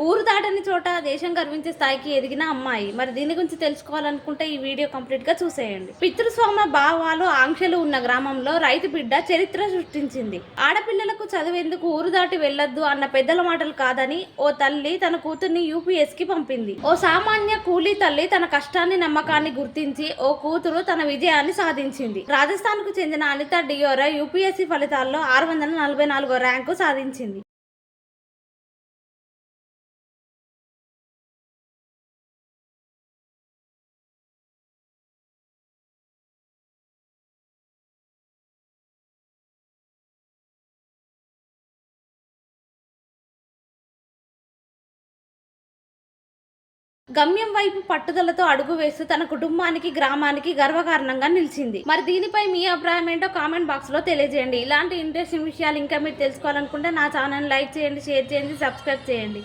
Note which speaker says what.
Speaker 1: ఊరు దాటని చోట దేశం గర్వించే స్థాయికి ఎదిగిన అమ్మాయి. మరి దీని గురించి తెలుసుకోవాలనుకుంటే ఈ వీడియో కంప్లీట్ గా చూసేయండి. పితృస్వామ్య భావాలు ఆంక్షలు ఉన్న గ్రామంలో రైతు బిడ్డ చరిత్ర సృష్టించింది. ఆడపిల్లలకు చదివేందుకు ఊరు దాటి వెళ్లొద్దు అన్న పెద్దల మాటలు కాదని ఓ తల్లి తన కూతుర్ని యూపీఎస్ కి పంపింది. ఓ సామాన్య కూలీ తల్లి తన కష్టాన్ని నమ్మకాన్ని గుర్తించి ఓ కూతురు తన విజయాన్ని సాధించింది. రాజస్థాన్ కు చెందిన అనిత డియోరా యూపీఎస్సీ ఫలితాల్లో 644వ ర్యాంకు సాధించింది. గమ్యం వైపు పట్టుదలతో అడుగు వేస్తూ తన కుటుంబానికి గ్రామానికి గర్వకారణంగా నిలిచింది. మరి దీనిపై మీ అభిప్రాయం ఏంటో కామెంట్ బాక్స్ లో తెలియజేయండి. ఇలాంటి ఇంట్రెస్టింగ్ విషయాలు ఇంకా మీరు తెలుసుకోవాలనుకుంటే నా ఛానల్ లైక్ చేయండి, షేర్ చేయండి, సబ్స్క్రైబ్ చేయండి.